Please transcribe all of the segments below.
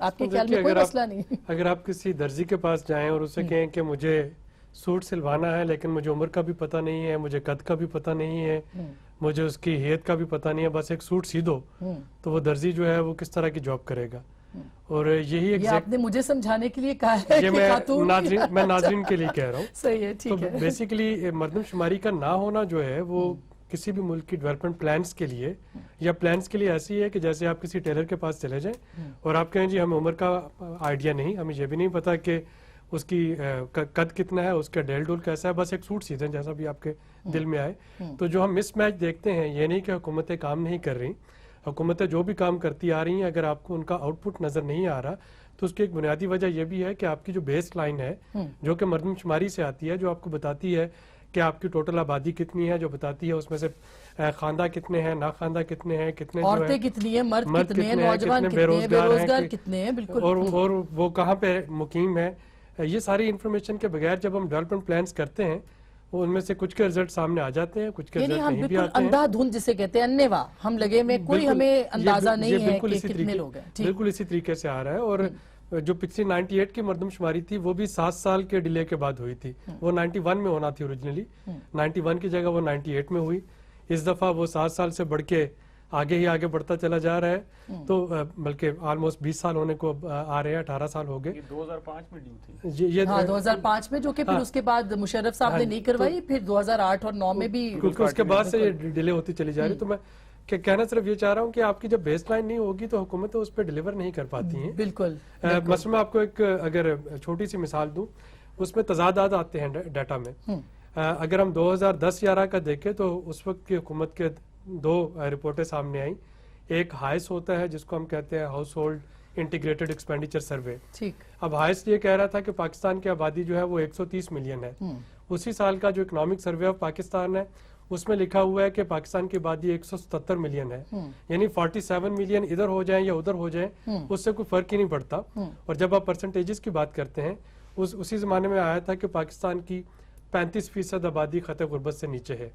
آپ کے خیال میں کوئی مسئلہ نہیں؟ اگر آپ کسی درزی کے پاس جائیں اور اسے کہیں کہ مجھے سوٹ سلوانا ہے لیکن مجھے عمر کا بھی پتہ نہیں ہے, مجھے قد کا بھی پتہ نہیں ہے, مجھے اس کی ہیئت کا بھی پتہ نہیں ہے, بس ایک سوٹ سی دو, تو وہ درزی جو ہے وہ کس طرح کی جاب کرے گا؟ اور یہی یہ آپ نے مجھے سمجھانے کے لیے کہا ہے کہ میں ناظرین کے لیے کہہ رہا ہوں. صحیح ہے, ٹھیک ہے. بیسیکلی مردم شماری کا نہ ہونا جو ہے وہ کسی بھی ملک کی ڈیولپمنٹ پلانس کے لیے یا پلانس کے لیے ایسی ہے کہ جیسے آپ کسی ٹیلر کے پاس چلے جائیں اور آپ کہیں جی ہمیں عمر کا آئیڈیا نہیں, ہمیں یہ بھی نہیں پتا کہ اس کی قد کتنا ہے, اس کا ڈیل ڈول کیسا ہے, بس ایک سوٹ سی دیں جیسا بھی آپ کے دل میں آئے. تو جو ہم مس میچ دیکھتے ہیں, یہ نہیں کہ حکومتیں کام نہیں کر رہی, حکومتیں جو بھی کام کرتی آ رہی ہیں, اگر آپ کو ان کا آؤٹ پٹ نظر نہیں آ رہا تو اس کی ایک بنیادی وجہ یہ بھی ہے کہ آپ کی جو بیس لائن ہے جو کہ مردم شماری سے آتی ہے, جو آپ کو بتاتی ہے کہ آپ کی ٹوٹل آبادی کتنی ہے, جو بتاتی ہے اس میں سے خواندہ کتنے ہیں, ناخواندہ کتنے ہیں, کتنے عورتیں کتنی ہیں, مرد کتنے ہیں, نوجوان کتنے ہیں, بے روزگار کتنے ہیں, بالکل, اور وہ کہاں پہ مقیم ہے. یہ ساری انفارمیشن کے بغیر جب ہم ڈیولپمنٹ پلانز کرتے ہیں وہ ان میں سے کچھ کے رزلٹ سامنے آ جاتے ہیں, کچھ کے رزلٹ نہیں بھی آتے ہیں. اندھا دھند جسے کہتے ہیں, انیوا ہم لگے میں, کوئی ہمیں اندازہ نہیں ہے کہ کتنے لوگ ہیں. بالکل اسی طریقے سے آ رہا ہے. اور جو پچھلی 98 کی مردم شماری تھی وہ بھی 7 سال کے ڈیلے کے بعد ہوئی تھی. وہ 91 میں ہونا تھی اوریجنلی, 91 کی جگہ وہ 98 میں ہوئی. اس دفعہ وہ 7 سال سے بڑھ کے آگے ہی آگے بڑھتا چلا جا رہا ہے, تو بلکہ آلموسٹ 20 سال ہونے کو آ رہے ہیں, 18 سال ہو گئے. 2005 میں ڈیو تھی, یہ 2005 میں, جو کہ پھر اس کے بعد مشرف صاحب نے نہیں کروائی, پھر 2008 اور 9 میں بھی, کیونکہ اس کے بعد سے یہ ڈیلے ہوتی چلی جا رہی. تو میں کہنا صرف یہ چاہ رہا ہوں کہ آپ کی جب بیس لائن نہیں ہوگی تو حکومتیں اس پہ ڈیلیور نہیں کر پاتی ہیں. بالکل. مثلا میں آپ کو ایک اگر چھوٹی سی مثال دوں, اس میں تضادات آتے ہیں ڈیٹا میں. اگر ہم 2010-11 کا دیکھیں تو اس وقت کی حکومت کے 2 رپورٹیں سامنے آئیں. ایک ہائس ہوتا ہے جس کو ہم کہتے ہیں house hold integrated expenditure survey. اب ہائس یہ کہہ رہا تھا کہ پاکستان کی آبادی جو ہے وہ 130 ملین ہے. اسی سال کا جو اکنامک سروے آف پاکستان ہے اس میں لکھا ہوا ہے کہ پاکستان کی آبادی 177 ملین ہے. یعنی 47 ملین ادھر ہو جائیں یا ادھر ہو جائیں اس سے کوئی فرق ہی نہیں پڑتا. اور جب آپ پرسنٹیجز کی بات کرتے ہیں, اسی زمانے میں آیا تھا کہ پاکستان کی 35% آبادی خطے غربت سے نیچے ہے.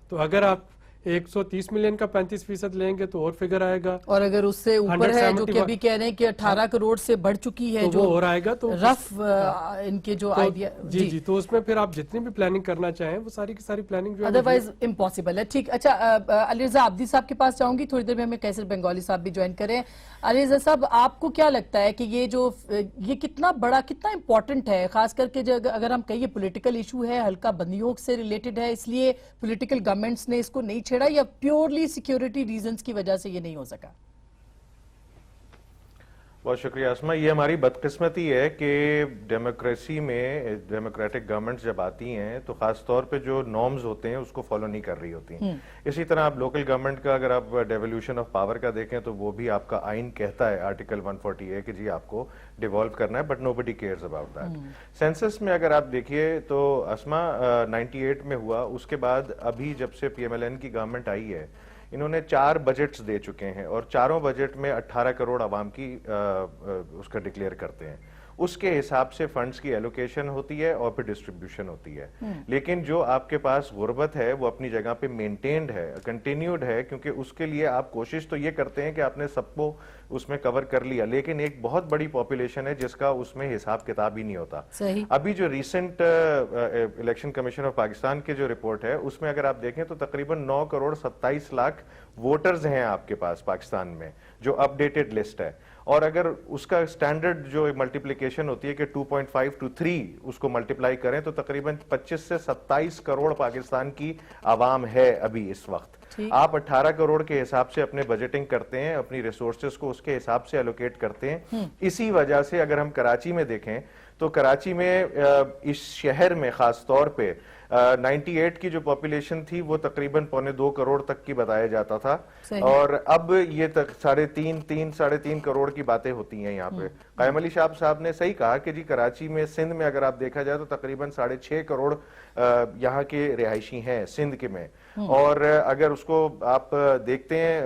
تو اگر آپ 130 ملین کا 35% لیں گے تو اور فگر آئے گا, اور اگر اس سے اوپر ہے جو کہ ابھی کہہ رہے ہیں کہ 18 کروڑ سے بڑھ چکی ہے, جو اور آئے گا تو رف ان کے جو آئیڈیا, جی تو اس میں پھر آپ جتنی بھی پلاننگ کرنا چاہیں وہ ساری کی ساری پلاننگ جو ہے ادروائز امپاسبل ہے. ٹھیک, اچھا علی رضا عابدی صاحب کے پاس جاؤں گی, تھوڑی دیر میں ہمیں قیصر بنگالی صاحب بھی جوائن کریں. علی رضا صاحب, آپ کو کیا لگتا ہے کہ یہ کتنا بڑا, کتنا امپورٹنٹ ہے, خاص کر کے اگر ہم کہیں پولیٹیکل ایشو ہے, حلقہ بندیوں سے ریلیٹڈ ہے, اس لیے پولیٹیکل گورنمنٹس نے اس کو نہیں چھیڑا, یا پیورلی سیکیورٹی ریزنز کی وجہ سے یہ نہیں ہو سکا؟ بہت شکریہ اسما. یہ ہماری بدقسمتی ہے کہ ڈیموکریسی میں ڈیموکریٹک گورنمنٹس جب آتی ہیں تو خاص طور پہ جو نارمز ہوتے ہیں اس کو فالو نہیں کر رہی ہوتی ہیں. اسی طرح آپ لوکل گورنمنٹ کا اگر آپ ڈیولیوشن آف پاور کا دیکھیں تو وہ بھی آپ کا آئین کہتا ہے آرٹیکل 140 کہ جی آپ کو ڈیوالو کرنا ہے, but nobody cares about that. Census میں اگر آپ دیکھیے تو اسما 98 میں ہوا, اس کے بعد ابھی جب سے پی ایم ایل این کی گورنمنٹ آئی ہے انہوں نے 4 بجٹس دے چکے ہیں, اور چاروں بجٹ میں 18 کروڑ عوام کی اس کا ڈکلیئر کرتے ہیں. اس کے حساب سے فنڈز کی ایلوکیشن ہوتی ہے اور پھر ڈسٹریبیوشن ہوتی ہے. لیکن جو آپ کے پاس غربت ہے وہ اپنی جگہ پہ مینٹینڈ ہے, کنٹینیوڈ ہے, کیونکہ اس کے لیے آپ کوشش تو یہ کرتے ہیں کہ آپ نے سب کو اس میں کور کر لیا, لیکن ایک بہت بڑی پاپولیشن ہے جس کا اس میں حساب کتاب ہی نہیں ہوتا. ابھی جو recent election commission of Pakistan کے جو رپورٹ ہے اس میں اگر آپ دیکھیں تو تقریباً 9 کروڑ 27 لاکھ ووٹرز ہیں آپ کے پاس پاکستان میں, جو اپ ڈیٹڈ لسٹ ہے. اور اگر اس کا سٹینڈرڈ جو ملٹیپلیکیشن ہوتی ہے کہ 2.5 to 3 اس کو ملٹیپلائی کریں تو تقریباً 25 سے 27 کروڑ پاکستان کی عوام ہے ابھی اس وقت. آپ 18 کروڑ کے حساب سے اپنے بجٹنگ کرتے ہیں, اپنی ریسورسز کو اس کے حساب سے ایلوکیٹ کرتے ہیں. اسی وجہ سے اگر ہم کراچی میں دیکھیں تو کراچی میں اس شہر میں خاص طور پہ 98 کی جو پاپولیشن تھی وہ تقریباً 1.25 کروڑ تک کی بتایا جاتا تھا, اور اب یہ تک 3.5 کروڑ کی باتیں ہوتی ہیں یہاں پہ. قائم علی شاہ صاحب نے صحیح کہا کہ جی کراچی میں, سندھ میں اگر آپ دیکھا جائے تو تقریباً 6.5 کروڑ یہاں کے رہائشی ہیں سندھ کے میں. اور اگر اس کو آپ دیکھتے ہیں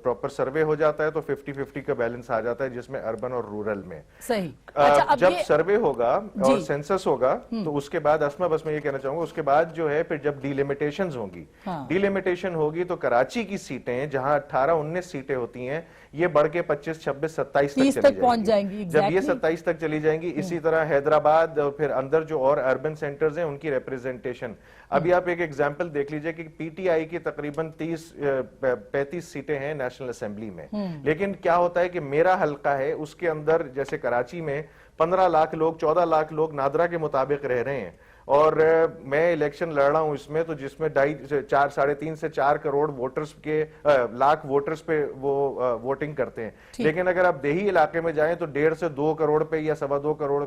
پراپر سروے ہو جاتا ہے تو 50-50 کا بیلنس آ جاتا ہے جس میں اربن اور رورل میں. صحیح. اچھا اب جب یہ سروے ہوگا اور سینسس ہوگا تو اس کے بعد اسما بس میں یہ کہنا چاہوں گا اس کے بعد جو ہے پھر جب ڈیلیمیٹیشنز ہوں گی, ڈیلیمیٹیشن ہوگی تو کراچی کی سیٹیں جہاں 18-19 سیٹیں ہوتی ہیں یہ بڑھ کے 25-26-27 تک پہنچ جائیں گی. جب یہ 27 تک چلی جائیں گی. اسی طرح حیدرآباد اور پھر اندر جو اور اربن سینٹرز ہیں ان کی ریپریزنٹیشن, ابھی آپ ایک ایگزامپل دیکھ لیجئے کہ پی ٹی آئی کی تقریباً 35 سیٹیں ہیں نیشنل اسمبلی میں, لیکن کیا ہوتا ہے کہ میرا حلقہ ہے اس کے اندر جیسے کراچی میں 15 لاکھ لوگ 14 لاکھ لوگ نادرا کے مطابق رہ رہے ہیں, اور میں الیکشن لڑ رہا ہوں اس میں تو جس میں 3.5 سے 4 کروڑ ووٹرز کے لاکھ ووٹرز پہ وہ ووٹنگ کرتے ہیں. لیکن اگر آپ دیہی علاقے میں جائیں تو 1.5 سے 2 کروڑ پہ یا 2.25 کروڑ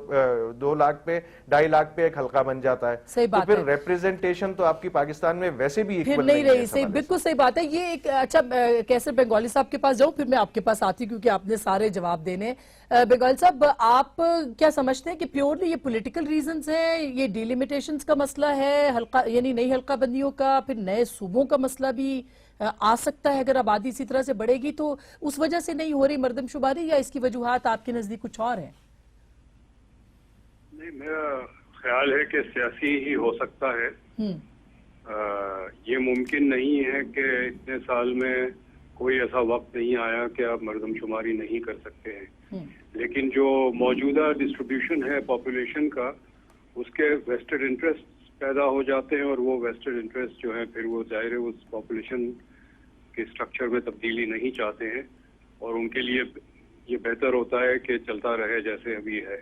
2 لاکھ پہ 2.5 لاکھ پہ ایک حلقہ بن جاتا ہے. تو پھر ریپریزنٹیشن تو آپ کی پاکستان میں ویسے بھی ایکول نہیں رہی. صحیح, بالکل صحیح بات ہے. یہ ایک اچھا کیسر بنگالی صاحب کے پاس جاؤں پھر میں آپ کے پاس آتی ہوں کیونکہ آپ نے سارے جواب دینے. بنگال صاحب آپ کیا سمجھتے ہیں کہ پیورلی یہ پولیٹیکل ریزنز ہیں, یہ ڈیلیمیٹیشنز کا مسئلہ ہے, حلقہ یعنی نئی حلقہ بندیوں کا, پھر نئے صوبوں کا مسئلہ بھی آ سکتا ہے اگر آبادی اسی طرح سے بڑھے گی تو اس وجہ سے نہیں ہو رہی مردم شماری, یا اس کی وجوہات آپ کے نزدیک کچھ اور ہیں؟ نہیں, میرا خیال ہے کہ سیاسی ہی ہو سکتا ہے. یہ ممکن نہیں ہے کہ اتنے سال میں کوئی ایسا وقت نہیں آیا کہ آپ مردم شماری نہیں کر سکتے ہیں, لیکن جو موجودہ ڈسٹریبیوشن ہے پاپولیشن کا اس کے ویسٹڈ انٹرسٹ پیدا ہو جاتے ہیں, اور وہ ویسٹڈ انٹرسٹ جو ہے پھر وہ ظاہر ہے اس پاپولیشن کے اسٹرکچر میں تبدیلی نہیں چاہتے ہیں, اور ان کے لیے یہ بہتر ہوتا ہے کہ چلتا رہے جیسے ابھی ہے.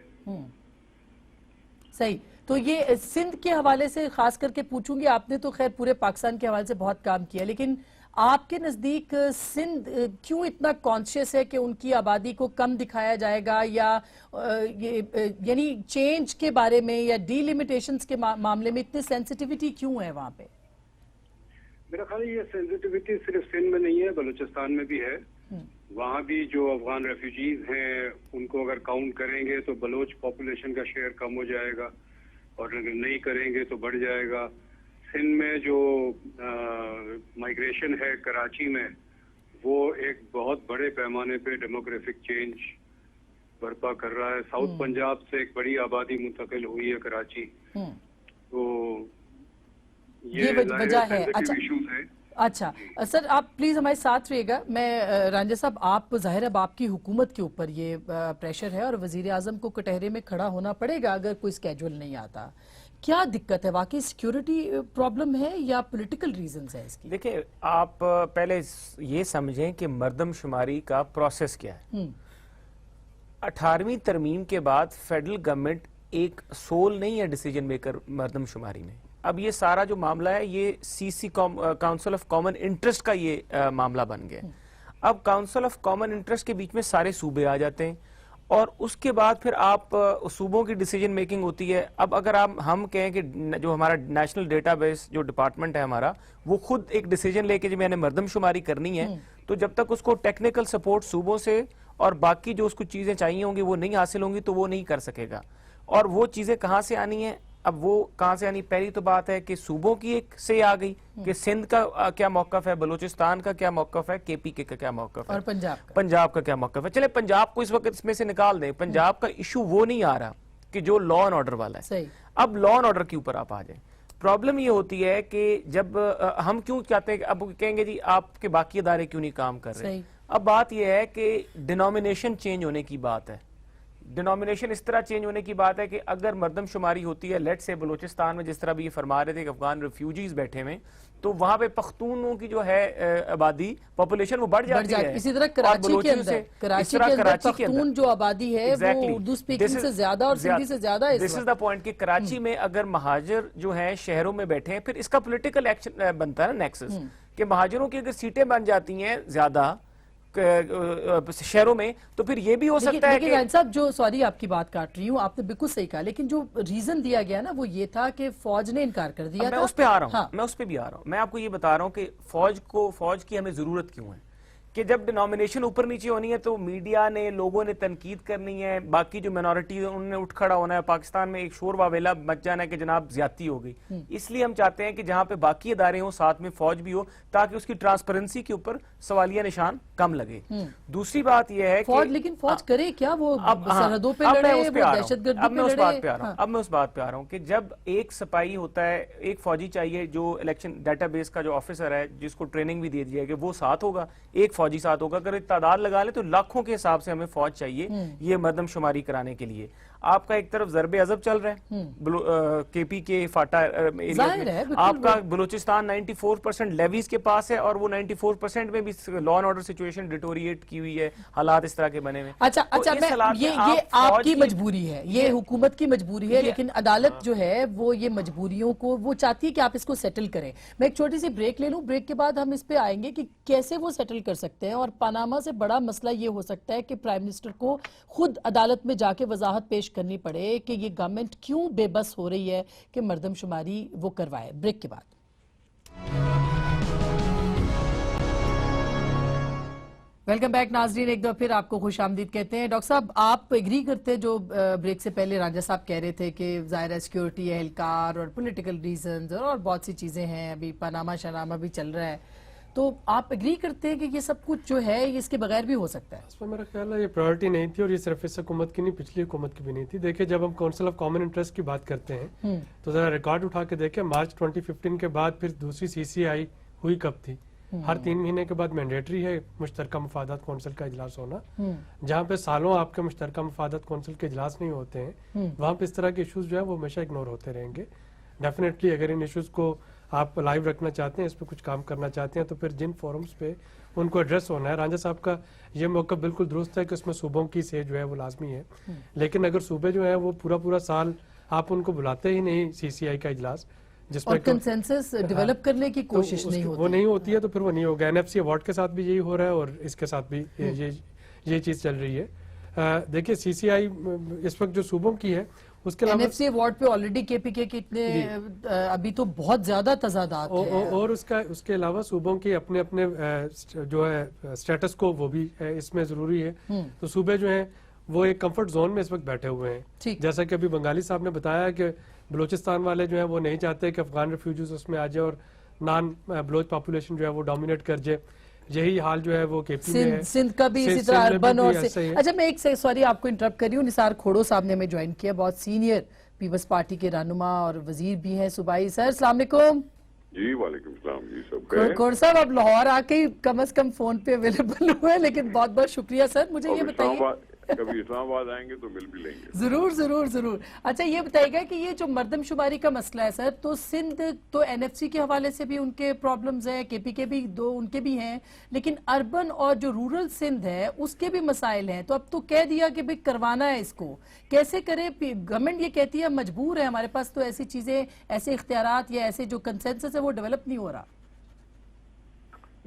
صحیح. تو یہ سندھ کے حوالے سے خاص کر کے پوچھوں گی, آپ نے تو خیر پورے پاکستان کے حوالے سے بہت کام کیا, لیکن آپ کے نزدیک سندھ کیوں اتنا کانشیس ہے کہ ان کی آبادی کو کم دکھایا جائے گا, یا یعنی چینج کے بارے میں یا ڈی لیمیٹیشنز کے معاملے میں اتنی سینسٹیوٹی کیوں ہے وہاں پہ؟ میرا خیال ہے یہ سینسٹیوٹی صرف سندھ میں نہیں ہے, بلوچستان میں بھی ہے. وہاں بھی جو افغان ریفیوجیز ہیں ان کو اگر کاؤنٹ کریں گے تو بلوچ پاپولیشن کا شیئر کم ہو جائے گا, اور اگر نہیں کریں گے تو بڑھ جائے گا. سندھ میں جو مائگریشن ہے کراچی میں وہ ایک بہت بڑے پیمانے پہ ڈیموگرافک چینج برپا کر رہا ہے. ساؤتھ پنجاب سے ایک بڑی آبادی منتقل ہوئی ہے کراچی, تو یہ وجہ ہے. ایشوز ہیں. اچھا سر, آپ پلیز ہمارے ساتھ رہیے گا. میں رانجھا صاحب, آپ ظاہر ہے آپ کی حکومت کے اوپر یہ پریشر ہے اور وزیر اعظم کو کٹہرے میں کھڑا ہونا پڑے گا اگر کوئی اسکیجول نہیں آتا. کیا دقت ہے, واقعی سیکیورٹی پرابلم ہے یا پولیٹیکل ریزنز ہیں اس کی؟ دیکھیں, آپ پہلے یہ سمجھیں کہ مردم شماری کا پروسیس کیا ہے. 18ویں ترمیم کے بعد فیڈرل گورنمنٹ ایک سول نہیں ہے ڈیسیجن میکر مردم شماری میں. اب یہ سارا جو معاملہ ہے یہ CC council of common interest کا یہ معاملہ بن گیا. اب کاؤنسل آف کامن انٹرسٹ کے بیچ میں سارے صوبے آ جاتے ہیں, اور اس کے بعد پھر آپ صوبوں کی ڈیسیجن میکنگ ہوتی ہے. اب اگر ہم کہیں کہ جو ہمارا نیشنل ڈیٹا بیس جو ڈپارٹمنٹ ہے ہمارا, وہ خود ایک ڈیسیجن لے کے جو میں نے مردم شماری کرنی ہے, تو جب تک اس کو ٹیکنیکل سپورٹ صوبوں سے اور باقی جو اس کو چیزیں چاہیے ہوں گی وہ نہیں حاصل ہوں گی تو وہ نہیں کر سکے گا. اور وہ چیزیں کہاں سے آنی ہیں؟ اب وہ کہاں سے آنی, پہلی تو بات ہے کہ صوبوں کی ایک سے آ گئی کہ سندھ کا کیا موقف ہے, بلوچستان کا کیا موقف ہے, KP کا کیا موقف ہے, اور پنجاب کا کیا موقف ہے. چلے پنجاب کو اس وقت اس میں سے نکال دیں, پنجاب کا ایشو وہ نہیں آ رہا کہ جو لا اینڈ آرڈر والا ہے. اب لا اینڈ آرڈر کے اوپر آپ آ جائیں. پرابلم یہ ہوتی ہے کہ جب ہم کیوں چاہتے ہیں, اب کہیں گے جی آپ کے باقی ادارے کیوں نہیں کام کر رہے. اب بات یہ ہے کہ ڈینومینیشن چینج ہونے کی بات ہے. ڈینومینیشن اس طرح چینج ہونے کی بات ہے کہ اگر مردم شماری ہوتی ہے, لیٹ سے بلوچستان میں جس طرح بھی یہ فرما رہے تھے کہ افغان ریفیوجیز بیٹھے ہوئے, تو وہاں پہ پختونوں کی جو ہے آبادی پاپولیشن وہ بڑھ جاتی ہے. اسی طرح کراچی کے اندر پختون جو آبادی ہے وہ اردو سپیکنگ سے زیادہ اور سندھی سے زیادہ ہے. دس از دا پوائنٹ کہ کراچی میں اگر مہاجر جو ہیں شہروں میں بیٹھے ہیں, پھر اس کا پولیٹیکل ایکشن بنتا ہے نا نیکسس, کہ مہاجروں کی اگر سیٹیں بن جاتی ہیں زیادہ شہروں میں تو پھر یہ بھی ہو سکتا ہے کہ صاحب جو سوری آپ کی بات کاٹ رہی ہوں, آپ نے بالکل صحیح کہا, لیکن جو ریزن دیا گیا نا وہ یہ تھا کہ فوج نے انکار کر دیا. میں اس پہ آ رہا ہوں, میں اس پہ بھی آ رہا ہوں. میں آپ کو یہ بتا رہا ہوں کہ فوج کی ہمیں ضرورت کیوں ہے. کہ جب نامینیشن اوپر نیچے ہونی ہے تو میڈیا نے، لوگوں نے تنقید کرنی ہے، باقی جو مینورٹی انہوں نے اٹھ کھڑا ہونا ہے، پاکستان میں ایک شور واویلا مچ جانا ہے کہ جناب زیادتی ہو گئی. اس لیے ہم چاہتے ہیں کہ جہاں پہ باقی ادارے ہوں ساتھ میں فوج بھی ہو تاکہ اس کی ٹرانسپیرنسی کے اوپر سوالیہ نشان کم لگے. دوسری بات یہ ہے کہ لیکن فوج کرے کیا؟ وہ سرحدوں پہ اب لڑے، میں اس پہ وہ آ رہا ہوں. دہشت گردی اب میں پہ اس بات لڑے. پہ آ رہا ہوں. اب میں اس بات پہ آ رہا ہوں کہ جب ایک سپاہی ہوتا ہے، ایک فوجی چاہیے جو الیکشن ڈیٹا بیس کا جو آفیسر ہے جس کو ٹریننگ بھی دے دی جائے کہ وہ ساتھ ہوگا، ایک فوجی ساتھ ہوگا. اگر تعداد لگا لیں تو لاکھوں کے حساب سے ہمیں فوج چاہیے یہ مردم شماری کرانے کے لیے. آپ کا ایک طرف ضرب عضب چل رہا ہے کے پی کے فاٹا ایریاز میں، آپ کا بلوچستان 94% لیویز کے پاس ہے اور وہ 94% میں بھی law and order situation deteriorate کی ہوئی ہے، حالات اس طرح کے بنے ہوئے. اچھا یہ آپ کی مجبوری ہے، یہ حکومت کی مجبوری ہے، لیکن عدالت جو ہے وہ یہ مجبوریوں کو وہ چاہتی ہے کہ آپ اس کو سیٹل کریں. میں ایک چھوٹی سی بریک لے لوں، بریک کے بعد ہم اس پہ آئیں گے کہ کیسے وہ سیٹل کر سکتے ہیں. اور پاناما سے بڑا مسئلہ یہ ہو سکتا ہے کہ پرائم منسٹر کو خود عدالت میں جا کے وضاحت پیش کرنی پڑے کہ یہ گورنمنٹ کیوں بے بس ہو رہی ہے کہ مردم شماری وہ کروائے. بریک کے بعد ویلکم بیک ناظرین، ایک دو پھر آپ کو خوش آمدید کہتے ہیں. ڈاکٹر صاحب آپ ایگری کرتے ہیں جو بریک سے پہلے رانجھا صاحب کہہ رہے تھے کہ ظاہر ہے سیکیورٹی اہلکار اور پولیٹیکل ریزنز اور بہت سی چیزیں ہیں، ابھی پاناما شناما بھی چل رہا ہے، تو آپ ایگری کرتے ہیں کہ یہ سب کچھ جو ہے یہ اس کے بغیر بھی ہو سکتا ہے؟ اس میں میرا خیال ہے یہ پرائرٹی نہیں تھی، اور یہ صرف اس حکومت کی نہیں، پچھلی حکومت کی بھی نہیں تھی. دیکھیں جب ہم کونسل آف کامن انٹرسٹ کی بات کرتے ہیں تو ذرا ریکارڈ اٹھا کے دیکھیں مارچ 2015 کے بعد پھر دوسری سی سی آئی ہوئی کب تھی؟ ہر 3 مہینے کے بعد مینڈیٹری ہے مشترکہ مفادات کونسل کا اجلاس ہونا. جہاں پہ سالوں آپ کے مشترکہ مفادات کونسل کے اجلاس نہیں ہوتے ہیں وہاں پہ اس طرح کے ایشوز جو ہیں وہ ہمیشہ اگنور ہوتے رہیں گے. ڈیفینیٹلی اگر ان ایشوز کو آپ لائیو رکھنا چاہتے ہیں، اس پہ کچھ کام کرنا چاہتے ہیں تو پھر جن فورمز پہ ان کو ایڈریس ہونا ہے. رانجھا صاحب کا یہ موقع بالکل درست ہے کہ اس میں صوبوں کی سے جو ہے وہ لازمی ہے، لیکن اگر صوبے جو ہیں وہ پورا سال آپ ان کو بلاتے ہی نہیں سی سی آئی کا اجلاس جس اور میں کنسنسس ڈیولپ کرنے کی کوشش نہیں ہوتی، وہ نہیں ہوتی ہے تو پھر وہ نہیں ہوگا. این ایف سی ایوارڈ کے ساتھ بھی یہی ہو رہا ہے اور اس کے ساتھ بھی یہ چیز چل رہی ہے. دیکھیے سی سی آئی اس وقت جو صوبوں کی ہے اس کے این علاوہ ایف سی ایوارڈ پہ آلریڈی کے پی کے کتنے ابھی تو بہت زیادہ تضادات ہیں، اور اس کے علاوہ صوبوں کی اپنے جو ہے اسٹیٹس کو وہ بھی اس میں ضروری ہے. تو صوبے جو ہیں وہ ایک کمفرٹ زون میں اس وقت بیٹھے ہوئے ہیں. جیسا کہ ابھی بنگالی صاحب نے بتایا کہ بلوچستان والے جو ہیں وہ نہیں چاہتے کہ افغان ریفیوجیز اس میں آ جائے اور نان بلوچ پاپولیشن جو ہے وہ ڈومینیٹ کر جائے. یہی حال جو ہے وہ کے پی میں ہے، سندھ کا بھی اسی طرح اربن اور اچھا میں ایک سوری آپ کو انٹرپٹ کر رہی ہوں. نثار کھوڑو صاحب نے ہمیں جوائن کیا، بہت سینئر پیپلز پارٹی کے رہنما اور وزیر بھی ہیں صوبائی. سر السلام علیکم. جی وعلیکم السلام. جی سب کھوڑ صاحب آپ لاہور آ کے کم از کم فون پہ اویلیبل ہوئے، لیکن بہت بہت شکریہ سر. مجھے یہ بتائیے، کبھی اسلام آباد آئیں گے تو مل بھی لیں گے. ضرور. اچھا یہ بتائیے گا کہ یہ جو مردم شماری کا مسئلہ ہے سر، تو سندھ تو این ایف سی کے حوالے سے بھی ان کے پرابلمز ہیں، کے پی کے بھی ان کے بھی ہیں، لیکن اربن اور جو رورل سندھ ہے اس کے بھی مسائل ہیں. تو اب تو کہہ دیا کہ بھئی کروانا ہے، اس کو کیسے کرے؟ گورنمنٹ یہ کہتی ہے مجبور ہے، ہمارے پاس تو ایسی چیزیں، ایسے اختیارات یا ایسے جو کنسنسس ہے وہ ڈیولپ نہیں ہو رہا.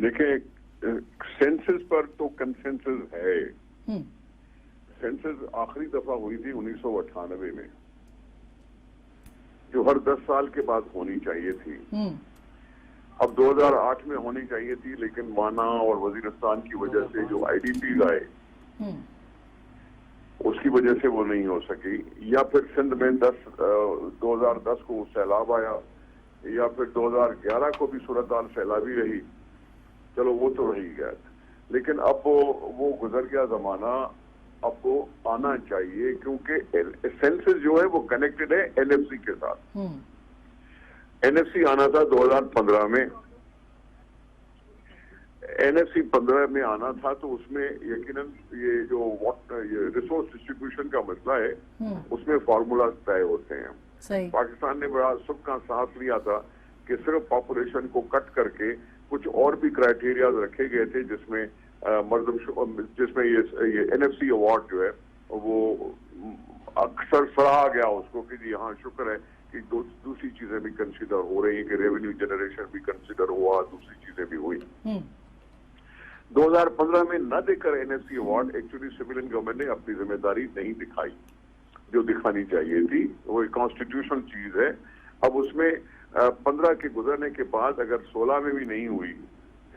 دیکھیں سینسس پر تو کنسنسس ہے. سینسس آخری دفعہ ہوئی تھی 1998 میں، جو ہر 10 سال کے بعد ہونی چاہیے تھی. اب 2008 میں ہونی چاہیے تھی، لیکن وانا اور وزیرستان کی وجہ سے جو آئی ڈی پیز آئے اس کی وجہ سے وہ نہیں ہو سکی. یا پھر سندھ میں 2010 کو سیلاب آیا، یا پھر 2011 کو بھی صورتحال سیلابی رہی. چلو وہ تو رہی گیا، لیکن اب وہ گزر گیا زمانہ. اب وہ آنا چاہیے کیونکہ سینسس جو ہے وہ کنیکٹڈ ہے این ایف سی کے ساتھ. این ایف سی آنا تھا 2015 میں، این ایف سی 15 میں آنا تھا، تو اس میں یقیناً یہ جو ریسورس ڈسٹریبیوشن کا مسئلہ ہے اس میں فارمولاز طے ہوتے ہیں. پاکستان نے بڑا سب کا ساتھ لیا تھا کہ صرف پاپولیشن کو کٹ کر کے کچھ اور بھی کرائیٹیریاز رکھے گئے تھے جس میں جس میں یہ این ایف سی ایوارڈ جو ہے وہ اکثر سراہا گیا اس کو کہ جی ہاں شکر ہے کہ دوسری چیزیں بھی کنسیڈر ہو رہی ہیں، کہ ریونیو جنریشن بھی کنسیڈر ہوا، دوسری چیزیں بھی ہوئی. 2015 میں نہ دے کر N F C award actually civilian government نے اپنی ذمہ داری نہیں دکھائی جو دکھانی چاہیے تھی. وہ ایک کانسٹیٹیوشنل چیز ہے. اب اس میں 15 کے گزرنے کے بعد اگر 16 میں بھی نہیں ہوئی،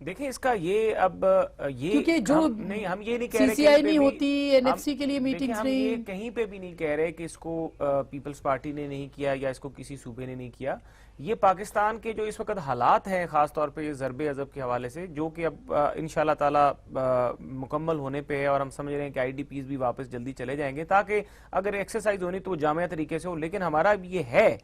دیکھیں اس کا یہ اب یہ کیونکہ جو نہیں ہم یہ نہیں کہہ رہے CCI نہیں ہوتی NFC کے لیے میٹنگز ہم نہیں، یہ کہیں پہ بھی نہیں کہہ رہے کہ اس کو پیپلز پارٹی نے نہیں کیا یا اس کو کسی صوبے نے نہیں کیا. یہ پاکستان کے جو اس وقت حالات ہیں خاص طور پہ یہ ضرب عضب کے حوالے سے جو کہ اب انشاءاللہ تعالی مکمل ہونے پہ ہے اور ہم سمجھ رہے ہیں کہ IDPs بھی واپس جلدی چلے جائیں گے تاکہ اگر ایکسرسائز ہونی تو وہ جامع طریقے سے ہو. لیکن ہمارا یہ ہے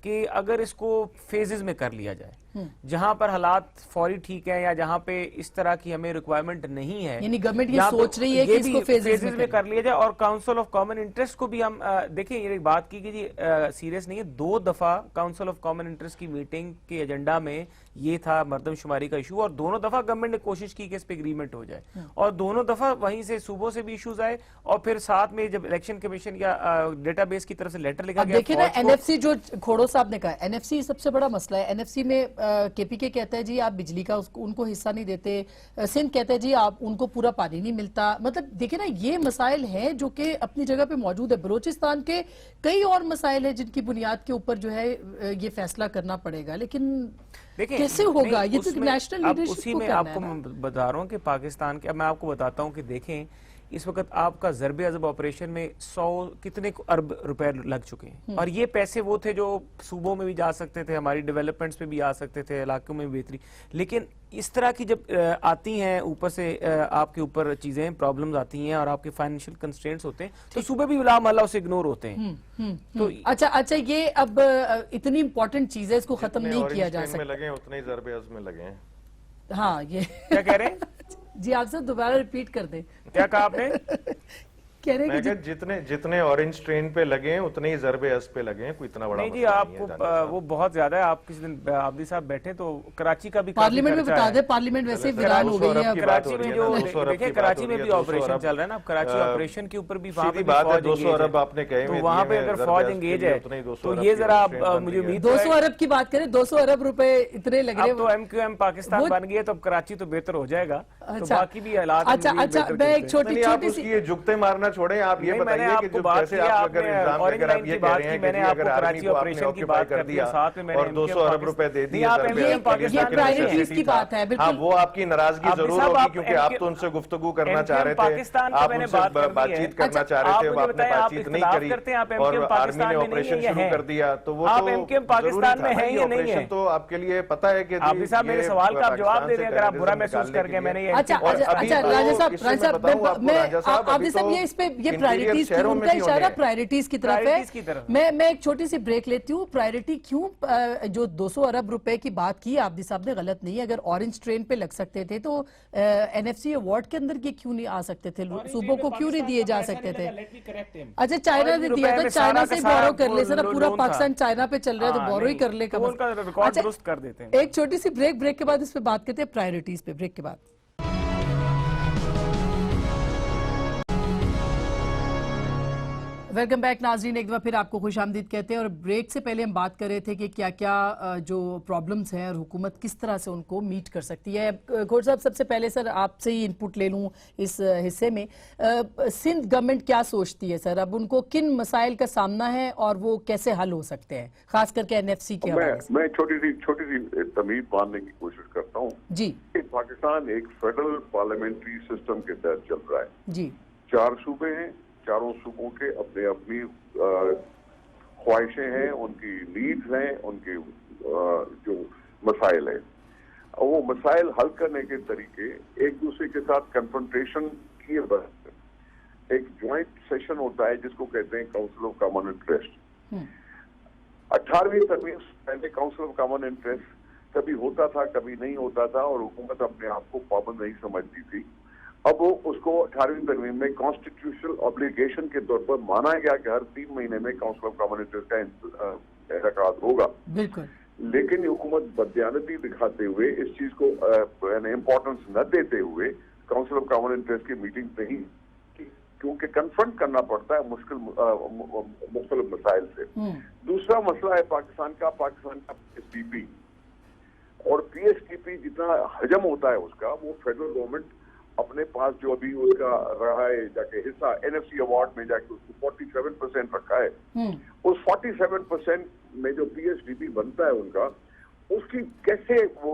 کہ اگر اس کو فیزز میں کر لیا جائے جہاں پر حالات فوری ٹھیک ہیں یا جہاں پہ اس طرح کی ہمیں ریکوائرمنٹ نہیں ہے, یعنی گورنمنٹ یہ سوچ رہی ہے کہ اس کو فیزز میں کر لیا جائے. اور کاؤنسل آف کامن انٹرسٹ کو بھی ہم دیکھیں یہ بات کی کہ جی سیریس نہیں ہے, 2 دفعہ کاؤنسل آف کامن انٹرسٹ کی میٹنگ کے ایجنڈا میں یہ تھا مردم شماری کا ایشو اور دونوں دفعہ گورنمنٹ نے کوشش کی کہ اس پہ اگریمنٹ ہو جائے اور دونوں دفعہ وہیں سے صوبوں سے بھی ایشوز آئے اور پھر ساتھ میں جب الیکشن کمیشن یا ڈیٹا بیس کی طرف سے لیٹر لکھا گیا. دیکھیں نا NFC جو کھوڑو صاحب نے کہا NFC سب سے بڑا مسئلہ ہے. NFC میں KPK کہتا ہے جی آپ بجلی کا ان کو حصہ نہیں دیتے, سندھ کہتا ہے جی آپ ان کو پورا پانی نہیں ملتا. مطلب دیکھیں نا یہ مسائل ہیں جو کہ اپنی جگہ پہ موجود ہے. بلوچستان کے کئی اور مسائل ہیں جن کی بنیاد کے اوپر جو ہے یہ فیصلہ کرنا پڑے گا, لیکن کیسے ہوگا یہ تو نیشنل لیڈرشپ کو کرنا ہے. آپ کو میں بتا رہا ہوں کہ پاکستان کے, اب میں آپ کو بتاتا ہوں کہ دیکھیں اس وقت آپ کا ضرب عضب آپریشن میں 100 کتنے ارب روپے لگ چکے ہیں اور یہ پیسے وہ تھے جو صوبوں میں بھی جا سکتے تھے, ہماری ڈیولپمنٹس پہ بھی آ سکتے تھے, علاقوں میں بھی بہتری. لیکن اس طرح کی جب آتی ہیں اوپر سے آپ کے اوپر چیزیں پرابلمز آتی ہیں اور آپ کے فائنینشیل کنسٹرینٹس ہوتے ہیں تو صوبے بھی بلا محلہ اسے اگنور ہوتے ہیں. تو اچھا یہ اب اتنی امپورٹنٹ چیز ہے, اس کو ختم نہیں کیا جا سکتا. لگے اتنے ہی ضرب عضب میں لگے ہیں. ہاں یہ کیا کہہ رہے ہیں جی آپ سے دوبارہ ریپیٹ کر دیں. کیا کہا آپ نے؟ کہہ رہے ہیں کہ جتنے اورنج ٹرین پہ لگے ہیں اتنے ہی ضرب عضب پہ لگے ہیں, کوئی اتنا بڑا نہیں جی آپ کو وہ بہت زیادہ ہے. آپ کسی دن عابدی صاحب بیٹھے تو کراچی کا بھی پارلیمنٹ میں بتا دیں, پارلیمنٹ ویسے ہی ویران ہو گئی ہے. کراچی میں جو دیکھیں کراچی میں بھی آپریشن چل رہا ہے نا, اب کراچی آپریشن کے اوپر بھی وہاں پہ بات ہے 200 ارب آپ نے کہے تو وہاں پہ اگر فوج انگیج ہے تو یہ ذرا مجھے امید 200 ارب کی بات کریں, 200 ارب روپے اتنے لگ رہے ہیں. تو MQM پاکستان بن گئی ہے تو اب کراچی تو بہتر ہو جائے گا, تو باقی بھی حالات اچھا میں ایک چھوٹی سی جگتے مارنا چھوڑیں, آپ یہ بتائیے کہ جو پیسے آپ اگر الزام اگر آپ یہ کہہ رہے ہیں کہ اگر آرمی کو آپ نے آکیوپائی کر دیا اور 200 ارب روپے دے دیے یہ پرائرٹیز کی بات ہے. ہاں وہ آپ کی ناراضگی ضرور ہوگی کیونکہ آپ تو ان سے گفتگو کرنا چاہ رہے تھے, آپ ان سے بات چیت کرنا چاہ رہے تھے, وہ آپ نے بات چیت نہیں کری اور آرمی نے آپریشن شروع کر دیا. تو وہ تو پاکستان میں ہے یا نہیں ہے تو آپ کے لیے پتا ہے کہ عابدی صاحب میرے سوال کا آپ جواب دے دیں اگر آپ برا محسوس کر گئے. میں نے یہ اچھا عابدی صاحب یہ اس پہ یہ پرائرٹیز کی ان کا اشارہ پرائرٹیز کی طرف ہے. میں ایک چھوٹی سی بریک لیتی ہوں. پرائرٹی کیوں جو 200 ارب روپے کی بات کی عابدی صاحب نے غلط نہیں ہے, اگر اورنج ٹرین پہ لگ سکتے تھے تو NFC ایوارڈ کے اندر یہ کیوں نہیں آ سکتے تھے, صوبوں کو کیوں نہیں دیے جا سکتے تھے. اچھا چائنا نے دیا تھا, چائنا سے بورو کر لے سر, پورا پاکستان چائنا پہ چل رہا ہے تو بورو ہی کر لے. ایک چھوٹی سی بریک کے بعد اس پہ بات کرتے ہیں پرائرٹیز پہ, بریک کے بعد. ویلکم بیک ناظرین, ایک دفعہ پھر آپ کو خوش آمدید کہتے ہیں. اور بریک سے پہلے ہم بات کر رہے تھے کہ کیا کیا جو پرابلمز ہیں اور حکومت کس طرح سے ان کو میٹ کر سکتی ہے. گھوڑ صاحب سب سے پہلے سر آپ سے ہی انپٹ لے لوں اس حصے میں. سندھ گورنمنٹ کیا سوچتی ہے سر, اب ان کو کن مسائل کا سامنا ہے اور وہ کیسے حل ہو سکتے ہیں, خاص کر کے NFC کے حوالے سے؟ میں چھوٹی سی تمیز باندھنے کی کوشش کرتا ہوں جی. پاکستان ایک فیڈرل پارلیمنٹری سسٹم کے تحت چل رہا ہے جی. 4 صوبے ہیں, چاروں صوبوں کے اپنے اپنی خواہشیں ہیں, ان کی نیڈز ہیں, ان کے جو مسائل ہیں, وہ مسائل حل کرنے کے طریقے ایک دوسرے کے ساتھ کنفرنٹیشن کیے بغیر ایک جوائنٹ سیشن ہوتا ہے جس کو کہتے ہیں کاؤنسل آف کامن انٹرسٹ. 18ویں ترمیم سے پہلے کاؤنسل آف کامن انٹرسٹ کبھی ہوتا تھا کبھی نہیں ہوتا تھا اور حکومت اپنے آپ کو پابند نہیں سمجھتی تھی. اب وہ اس کو 18ویں ترمیم میں کانسٹیٹیوشنل آبلیگیشن کے طور پر مانا گیا کہ ہر 3 مہینے میں کاؤنسل آف کامن انٹرسٹ کا انعقاد ہوگا. بالکل. لیکن حکومت بددیانتی دکھاتے ہوئے اس چیز کو امپورٹنس نہ دیتے ہوئے کاؤنسل آف کامن انٹرسٹ کی میٹنگ نہیں کی, کیونکہ کنفرنٹ کرنا پڑتا ہے مختلف مسائل سے. دوسرا مسئلہ ہے پاکستان کا PSTP, اور PSTP جتنا حجم ہوتا ہے اس کا, وہ فیڈرل گورنمنٹ اپنے پاس جو ابھی اس کا رہا ہے جا کے حصہ NFC ایوارڈ میں جا کے اس کو 47% رکھا ہے, اس 47% میں جو PSTP بنتا ہے ان کا, اس کی کیسے وہ